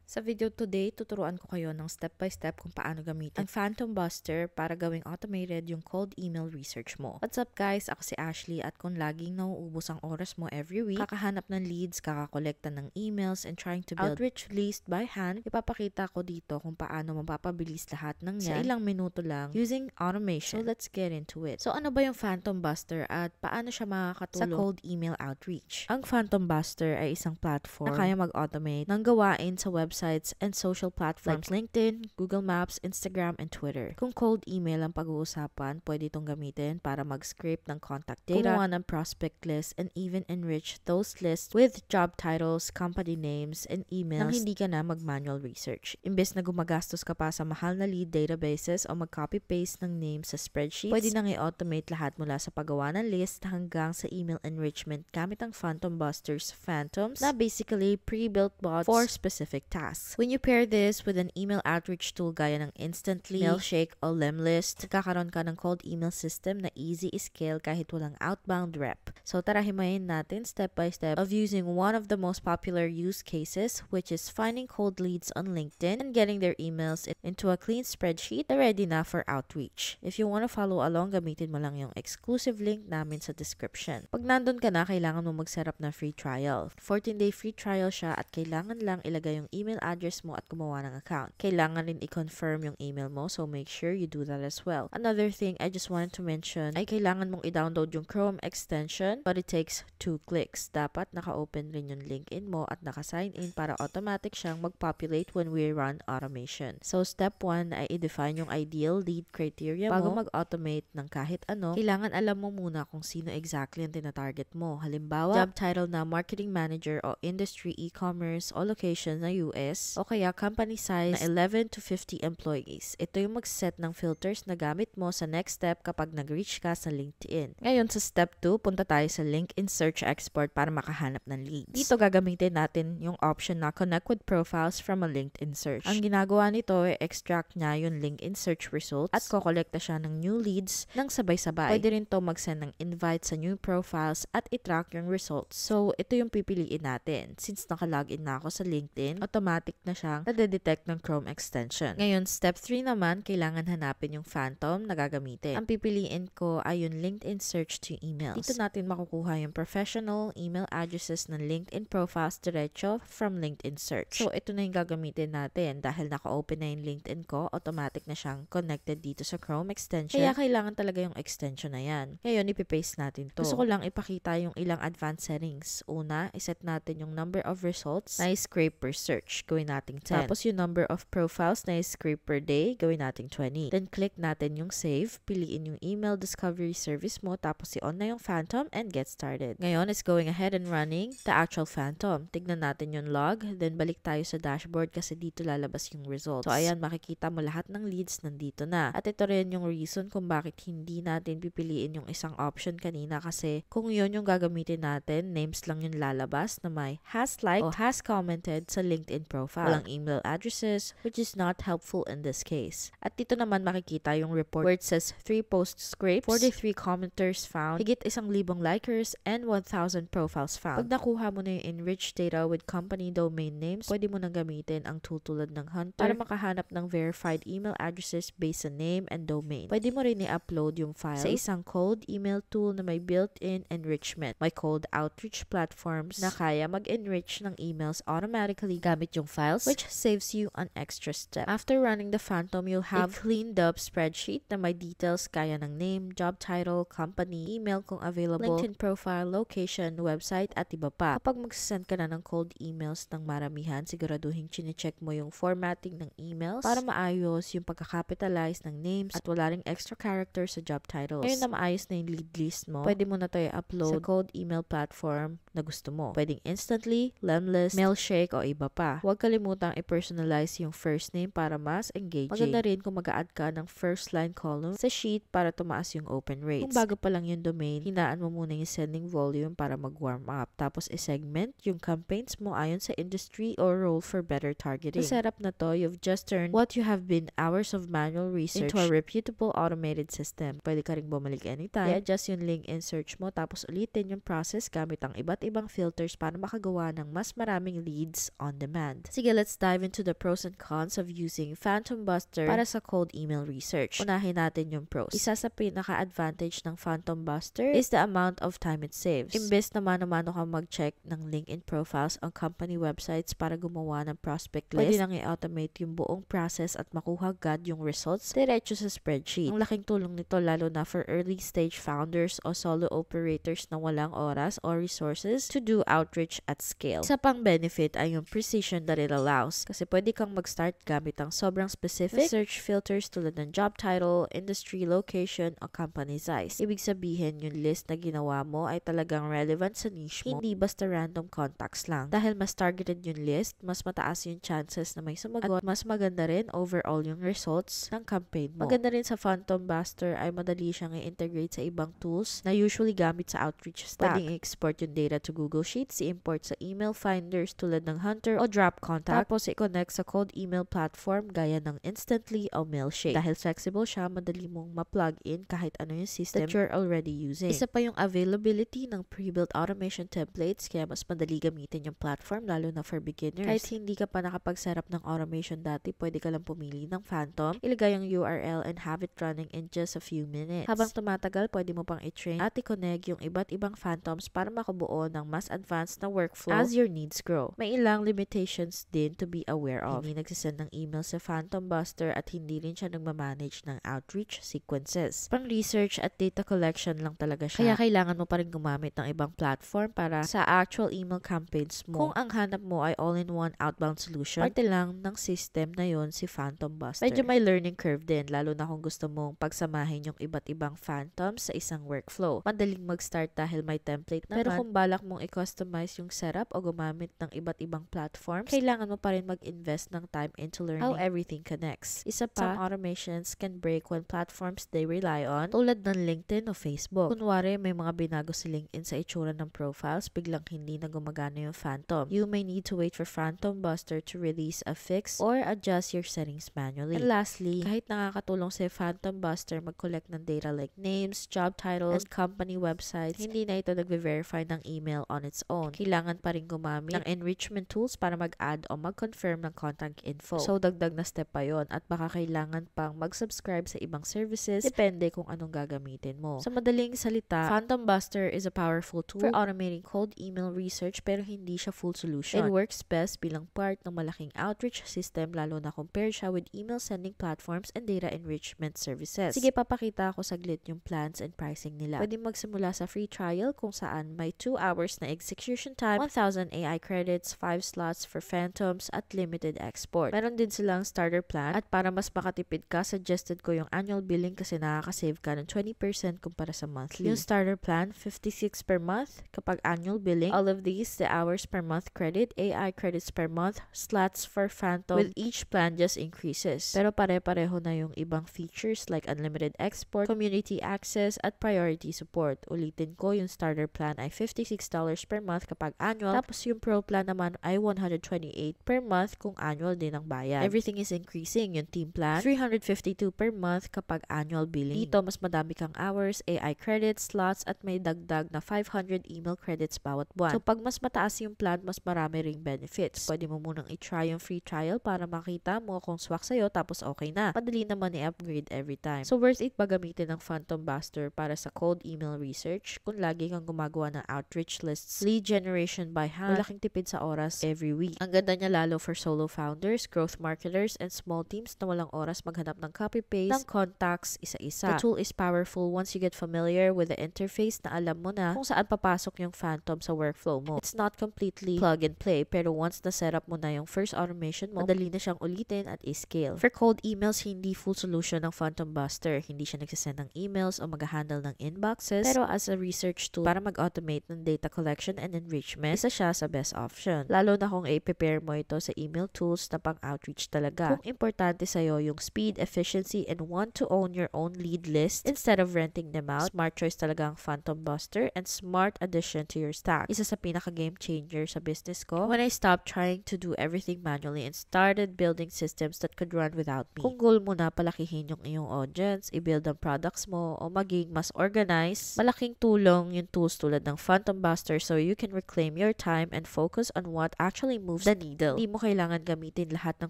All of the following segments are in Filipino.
Sa video today, tuturuan ko kayo ng step-by-step kung paano gamitin ang Phantom Buster para gawing automated yung cold email research mo. What's up guys? Ako si Ashley at kung laging nauubos ang oras mo every week, kakahanap ng leads, kakakolekta ng emails, and trying to build outreach list by hand, ipapakita ko dito kung paano mapapabilis lahat ng yan sa ilang minuto lang using automation. So let's get into it. So ano ba yung Phantom Buster at paano siya makakatulong sa cold email outreach? Ang Phantom Buster ay isang platform na kaya mag-automate ng gawain sa websites and social platforms like LinkedIn, Google Maps, Instagram, and Twitter. Kung cold email ang pag-uusapan, pwede itong gamitin para mag-scrape ng contact data, kumuha ng prospect list, and even enrich those lists with job titles, company names, and emails nang hindi ka na mag-manual research. Imbes na gumagastos ka pa sa mahal na lead databases o mag-copy-paste ng names sa spreadsheets, pwede nang i-automate lahat mula sa paggawa ng list hanggang sa email enrichment gamit ang Phantom Busters Phantoms na basically pre-built bots for specific tasks. When you pair this with an email outreach tool gaya ng Instantly, Mailshake, o Lemlist, kakaroon ka ng cold email system na easy scale kahit walang outbound rep. So tara himayin natin step by step of using one of the most popular use cases, which is finding cold leads on LinkedIn and getting their emails into a clean spreadsheet na ready na for outreach. If you want to follow along, gamitin mo lang yung exclusive link namin sa description. Pag nandun ka na, kailangan mo mag-setup ng free trial. 14-day free trial siya at kailangan lang ilagay yung email address mo at gumawa ng account. Kailangan rin i-confirm yung email mo, so make sure you do that as well. Another thing I just wanted to mention ay kailangan mong i-download yung Chrome extension, but it takes 2 clicks. Dapat naka-open rin yung LinkedIn mo at naka-sign in para automatic siyang mag-populate when we run automation. So step 1 ay i-define yung ideal lead criteria mo. Bago mag-automate ng kahit ano, kailangan alam mo muna kung sino exactly ang tinatarget mo. Halimbawa, job title na marketing manager o industry, e-commerce o location na US, o kaya company size na 11 to 50 employees. Ito yung mag-set ng filters na gamit mo sa next step kapag nag-reach ka sa LinkedIn. Ngayon sa step 2, punta tayo sa LinkedIn Search Export para makahanap ng leads. Dito gagamitin natin yung option na Connect with Profiles from a LinkedIn Search. Ang ginagawa nito ay extract niya yung LinkedIn Search results at kokolekta siya ng new leads ng sabay-sabay. Pwede rin to mag-send ng invite sa new profiles at i-track yung results. So ito yung pipiliin natin. Since naka-login na ako sa LinkedIn, automatic na siyang nade-detect ng Chrome extension. Ngayon, step 3 naman, kailangan hanapin yung Phantom na gagamitin. Ang pipiliin ko ay yung LinkedIn Search to Emails. Dito natin makukuha yung professional email addresses ng LinkedIn profiles diretso from LinkedIn Search. So, ito na yung gagamitin natin. Dahil naka-open na yung LinkedIn ko, automatic na siyang connected dito sa Chrome extension. Kaya kailangan talaga yung extension na yan. Ngayon, ipipaste natin to. Gusto ko lang ipakita yung ilang advanced settings. Una, iset natin yung number of results na i-scrape per search. Gawin natin 10. Tapos yung number of profiles na i-scrape per day, gawin natin 20. Then click natin yung save, piliin yung email discovery service mo, tapos i-on na yung Phantom and get started. Ngayon, it's going ahead and running the actual Phantom. Tignan natin yung log, then balik tayo sa dashboard kasi dito lalabas yung results. So ayan, makikita mo lahat ng leads nandito na. At ito rin yung reason kung bakit hindi natin pipiliin yung isang option kanina kasi kung yun yung gagamitin natin, names lang yung lalabas na may has liked o has commented sa LinkedIn profile. Walang email addresses, which is not helpful in this case. At dito naman makikita yung report where it says 3 post scrapes, 43 commenters found, higit 1,000 likers, and 1,000 profiles found. Pag nakuha mo na yung enriched data with company domain names, pwede mo nang gamitin ang tool tulad ng Hunter para makahanap ng verified email addresses based sa name and domain. Pwede mo rin i-upload yung file sa isang cold email tool na may built-in enrichment. May cold outreach platforms na kaya mag-enrich ng emails automatically gamit yung files, which saves you an extra step. After running the Phantom, you'll have a cleaned up spreadsheet na may details kaya ng name, job title, company, email kung available, LinkedIn profile, location, website, at iba pa. Kapag magsasend ka na ng cold emails ng maramihan, siguraduhin chinecheck mo yung formatting ng emails para maayos yung pagkakapitalize ng names at wala ring extra characters sa job titles. Ngayon na maayos na yung lead list mo, pwede mo na to i-upload sa cold email platform na gusto mo. Pwedeng Instantly, Lemlist, Mailshake, o iba pa. Huwag kalimutang i-personalize yung first name para mas engaging. Maganda rin kung mag-a-add ka ng first line column sa sheet para tumaas yung open rates. Kung bago pa lang yung domain, hinaan mo muna yung sending volume para mag-warm up. Tapos i-segment yung campaigns mo ayon sa industry or role for better targeting. Sa setup na to, you've just turned what you have been hours of manual research into a reputable automated system. Pwede ka rin bumalik anytime. I-adjust yung LinkedIn search mo tapos ulitin yung process gamit ang iba't ibang filters para makagawa ng mas maraming leads on demand. Sige, let's dive into the pros and cons of using Phantom Buster para sa cold email research. Unahin natin yung pros. Isa sa pinaka-advantage ng Phantom Buster is the amount of time it saves. Imbes na mano-mano ka mag-check ng LinkedIn profiles on company websites para gumawa ng prospect list, pwede lang i-automate yung buong process at makuha agad yung results diretso sa spreadsheet. Ang laking tulong nito lalo na for early stage founders o solo operators na walang oras or resources to do outreach at scale. Isa pang benefit ay yung precision that it allows kasi pwede kang mag-start gamit ang sobrang specific search filters tulad ng job title, industry, location, o company size. Ibig sabihin yung list na ginawa mo ay talagang relevant sa niche mo, hindi basta random contacts lang. Dahil mas targeted yung list, mas mataas yung chances na may sumagot at mas maganda rin overall yung results ng campaign mo. Maganda rin sa Phantom Buster ay madali siyang i-integrate sa ibang tools na usually gamit sa outreach stack. Pwedeng i-export yung data to Google Sheets, i-import sa email finders tulad ng Hunter o Drop Contact, tapos i-connect sa cold email platform gaya ng Instantly o Mailshake. Dahil flexible siya, madali mong ma-plug in kahit ano yung system that you're already using. Isa pa yung availability ng pre-built automation templates kaya mas madali gamitin yung platform lalo na for beginners. Kahit hindi ka pa nakapag-setup ng automation dati, pwede ka lang pumili ng Phantom, ilagay yung URL and have it running in just a few minutes. Habang tumatagal, pwede mo pang i-train at i-connect yung iba't ibang Phantoms para makabuo ng mas advanced na workflow as your needs grow. May ilang limitations din to be aware of. Hindi nagsisend ng email sa Phantom Buster at hindi rin siya nagmamanage ng outreach sequences. Pang research at data collection lang talaga siya. Kaya kailangan mo pa rin gumamit ng ibang platform para sa actual email campaigns mo. Kung ang hanap mo ay all-in-one outbound solution, parte lang ng system na yon si Phantom Buster. Medyo may learning curve din, lalo na kung gusto mong pagsamahin yung iba't ibang Phantoms sa isang workflow. Madaling mag-start dahil may template naman. Pero kung balak mong i-customize yung setup o gumamit ng iba't ibang platforms, kailangan mo pa rin mag-invest ng time into learning how everything connects. Isa pa, some automations can break when platforms they rely on, tulad ng LinkedIn o Facebook. Kunwari, may mga binago si LinkedIn sa itsura ng profiles, biglang hindi na gumagana yung Phantom. You may need to wait for Phantom Buster to release a fix or adjust your settings manually. And lastly, kahit nakakatulong si Phantom Buster mag-collect ng data like names, job titles, and company websites, hindi na ito nagve-verify ng email on its own. Kailangan pa rin gumamit ng enrichment tools para mag-add o mag-confirm ng contact info. So, dagdag na step pa yon at baka kailangan pang mag-subscribe sa ibang services, depende kung anong gagamitin mo. Sa madaling salita, Phantom Buster is a powerful tool for automating cold email research pero hindi siya full solution. It works best bilang part ng malaking outreach system lalo na compare siya with email sending platforms and data enrichment services. Sige, papakita ako saglit yung plans and pricing nila. Pwede magsimula sa free trial kung saan may 2 hours na execution time, 1,000 AI credits, 5 slots for Phantoms at limited export. Meron din silang starter plan at para mas makatipid ka, suggested ko yung annual billing kasi nakaka-save ka ng 20% kumpara sa monthly. Yung starter plan, 56 per month kapag annual billing. All of these, the hours per month credit, AI credits per month, slots for Phantom, with each plan just increases. Pero pare-pareho na yung ibang features like unlimited export, community access, at priority support. Ulitin ko, yung starter plan ay $56 per month kapag annual, tapos yung pro plan naman ay $128 per month kung annual din ang bayad. Everything is increasing. Yung team plan, $352 per month kapag annual billing. Dito, mas madami kang hours, AI credits, slots, at may dagdag na 500 email credits bawat buwan. So, pag mas mataas yung plan, mas marami ring benefits. Pwede mo munang i-try yung free trial para makita mo kung swak sa'yo tapos okay na. Madali naman i-upgrade every time. So, worth it ba gamitin ng Phantom Buster para sa cold email research kung lagi kang gumagawa ng outreach lists, lead generation by hand, malaking tipid sa oras every week. Ang ganda niya lalo for solo founders, growth marketers, and small teams na walang oras maghanap ng copy-paste ng contacts isa-isa. The tool is powerful once you get familiar with the interface na alam mo na kung saan papasok yung Phantom sa workflow mo. It's not completely plug and play pero once na setup mo na yung first automation mo, madali na siyang ulitin at i-scale. For cold emails, hindi full solution ng Phantom Buster. Hindi siya nagsasend ng emails o mag-handle ng inboxes pero as a research tool para mag-automate ng data collection and enrichment, isa siya sa best option. Lalo na kung i-prepare mo ito sa email tools na pang-outreach talaga. Kung importante sa'yo yung speed, efficiency, and want to own your own lead list instead of renting them out, smart choice talaga ang Phantom Buster and smart addition to your stack. Isa sa pinaka-game changer sa business ko when I stopped trying to do everything manually and started building systems that could run without me. Kung goal mo na palakihin yung iyong audience, i-build ang products mo, o maging mas organized, malaking tulong yung tools tulad ng Phantom Buster faster so you can reclaim your time and focus on what actually moves the needle. Hindi mo kailangan gamitin lahat ng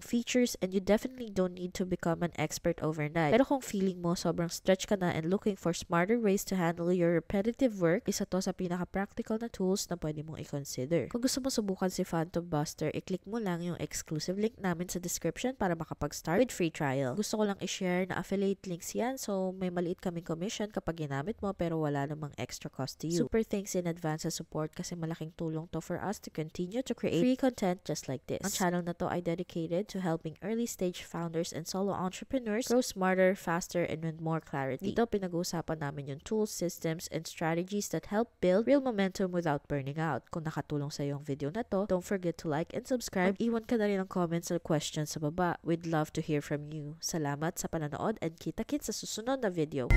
features and you definitely don't need to become an expert overnight. Pero kung feeling mo sobrang stretch ka na and looking for smarter ways to handle your repetitive work, isa to sa pinaka-practical na tools na pwede mong i-consider. Kung gusto mo subukan si Phantom Buster, i-click mo lang yung exclusive link namin sa description para makapag-start with free trial. Gusto ko lang i-share na affiliate links yan, so may maliit kaming commission kapag ginamit mo pero wala namang extra cost to you. Super thanks in advance sa support kasi malaking tulong to for us to continue to create free content just like this. Ang channel na to ay dedicated to helping early stage founders and solo entrepreneurs grow smarter, faster, and with more clarity. Dito pinag-uusapan namin yung tools, systems, and strategies that help build real momentum without burning out. Kung nakatulong sa yung video na to, don't forget to like and subscribe. Iwan ka na rin ng comments or questions sa baba. We'd love to hear from you. Salamat sa pananood and kita-kits sa susunod na video.